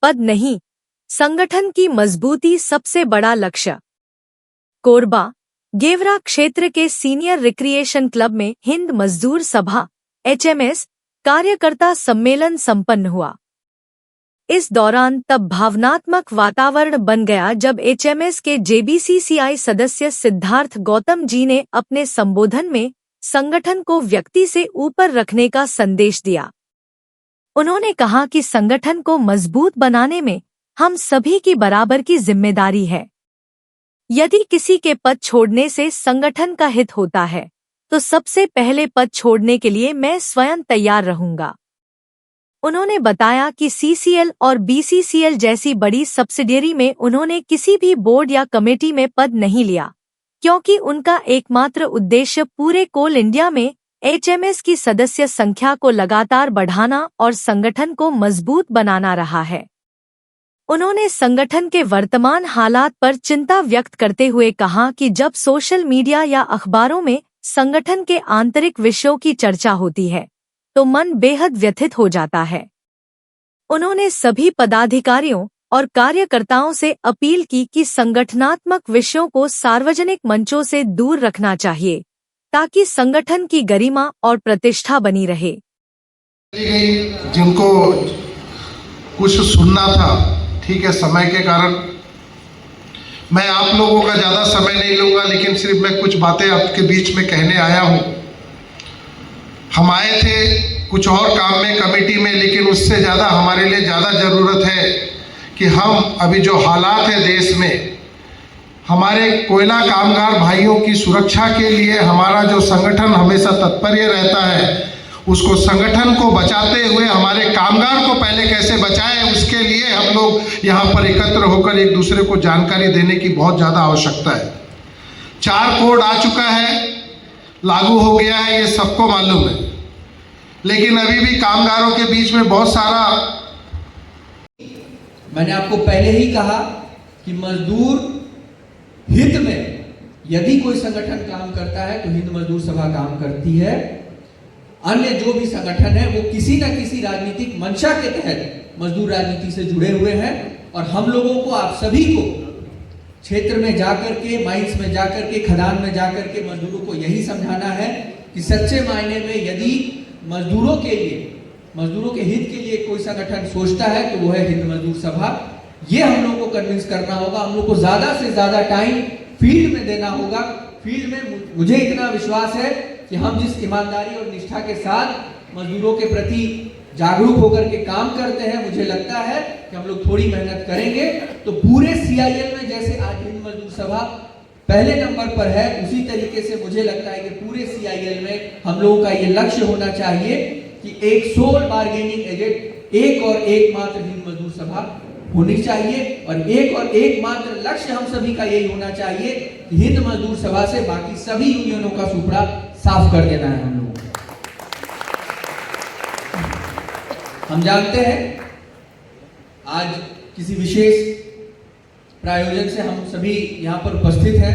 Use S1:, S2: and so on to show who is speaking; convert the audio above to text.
S1: पद नहीं, संगठन की मजबूती सबसे बड़ा लक्ष्य। कोरबा गेवरा क्षेत्र के सीनियर रिक्रिएशन क्लब में हिंद मजदूर सभा HMS कार्यकर्ता सम्मेलन संपन्न हुआ। इस दौरान तब भावनात्मक वातावरण बन गया जब HMS के JBCCI सदस्य सिद्धार्थ गौतम जी ने अपने संबोधन में संगठन को व्यक्ति से ऊपर रखने का संदेश दिया। उन्होंने कहा कि संगठन को मजबूत बनाने में हम सभी की बराबर की जिम्मेदारी है। यदि किसी के पद छोड़ने से संगठन का हित होता है तो सबसे पहले पद छोड़ने के लिए मैं स्वयं तैयार रहूंगा। उन्होंने बताया कि CCL और BCCL जैसी बड़ी सब्सिडियरी में उन्होंने किसी भी बोर्ड या कमेटी में पद नहीं लिया, क्योंकि उनका एकमात्र उद्देश्य पूरे कोल इंडिया में HMS की सदस्य संख्या को लगातार बढ़ाना और संगठन को मजबूत बनाना रहा है। उन्होंने संगठन के वर्तमान हालात पर चिंता व्यक्त करते हुए कहा कि जब सोशल मीडिया या अखबारों में संगठन के आंतरिक विषयों की चर्चा होती है तो मन बेहद व्यथित हो जाता है। उन्होंने सभी पदाधिकारियों और कार्यकर्ताओं से अपील की कि संगठनात्मक विषयों को सार्वजनिक मंचों से दूर रखना चाहिए ताकि संगठन की गरिमा और प्रतिष्ठा बनी रहे।
S2: जिनको कुछ सुनना था, ठीक है, समय के कारण मैं आप लोगों का ज़्यादा समय नहीं लूँगा, लेकिन सिर्फ मैं कुछ बातें आपके बीच में कहने आया हूँ। हम आए थे कुछ और काम में कमेटी में, लेकिन उससे ज़्यादा हमारे लिए ज़्यादा ज़रूरत है कि हम अभी जो हालात है देश में, हमारे कोयला कामगार भाइयों की सुरक्षा के लिए हमारा जो संगठन हमेशा तत्पर रहता है, उसको संगठन को बचाते हुए हमारे कामगार को पहले कैसे बचाएं, उसके लिए हम लोग यहाँ पर एकत्र होकर एक दूसरे को जानकारी देने की बहुत ज़्यादा आवश्यकता है। 4 कोड आ चुका है, लागू हो गया है, ये सबको मालूम है, लेकिन अभी भी कामगारों के बीच में बहुत सारा।
S3: मैंने आपको पहले ही कहा कि मजदूर हित में यदि कोई संगठन काम करता है तो हिंद मजदूर सभा काम करती है। अन्य जो भी संगठन है वो किसी न किसी राजनीतिक मंशा के तहत मजदूर राजनीति से जुड़े हुए हैं, और हम लोगों को, आप सभी को क्षेत्र में जाकर के, माइंस में जाकर के, खदान में जाकर के मजदूरों को यही समझाना है कि सच्चे मायने में यदि मजदूरों के लिए, मजदूरों के हित के लिए कोई संगठन सोचता है तो वो है हिंद मजदूर सभा। ये हम लोग को कन्विंस करना होगा। हम लोग को ज्यादा से ज्यादा टाइम फील्ड में देना होगा। फील्ड में मुझे इतना विश्वास है कि हम जिस ईमानदारी और निष्ठा के साथ मजदूरों के प्रति जागरूक होकर के काम करते हैं, मुझे लगता है कि हम लोग थोड़ी मेहनत करेंगे तो पूरे CIL में जैसे आज हिंद मजदूर सभा पहले नंबर पर है, उसी तरीके से मुझे लगता है कि पूरे CIL में हम लोगों का ये लक्ष्य होना चाहिए कि एक सोल बार्गेनिंग एजेंट, एक और एक मात्र हिंद मजदूर सभा होनी चाहिए, और एक मात्र लक्ष्य हम सभी का यही होना चाहिए कि हिंद मजदूर सभा से बाकी सभी यूनियनों का सुपड़ा साफ कर देना है हम लोगों को। हम जानते हैं आज किसी विशेष प्रायोजन से हम सभी यहाँ पर उपस्थित हैं।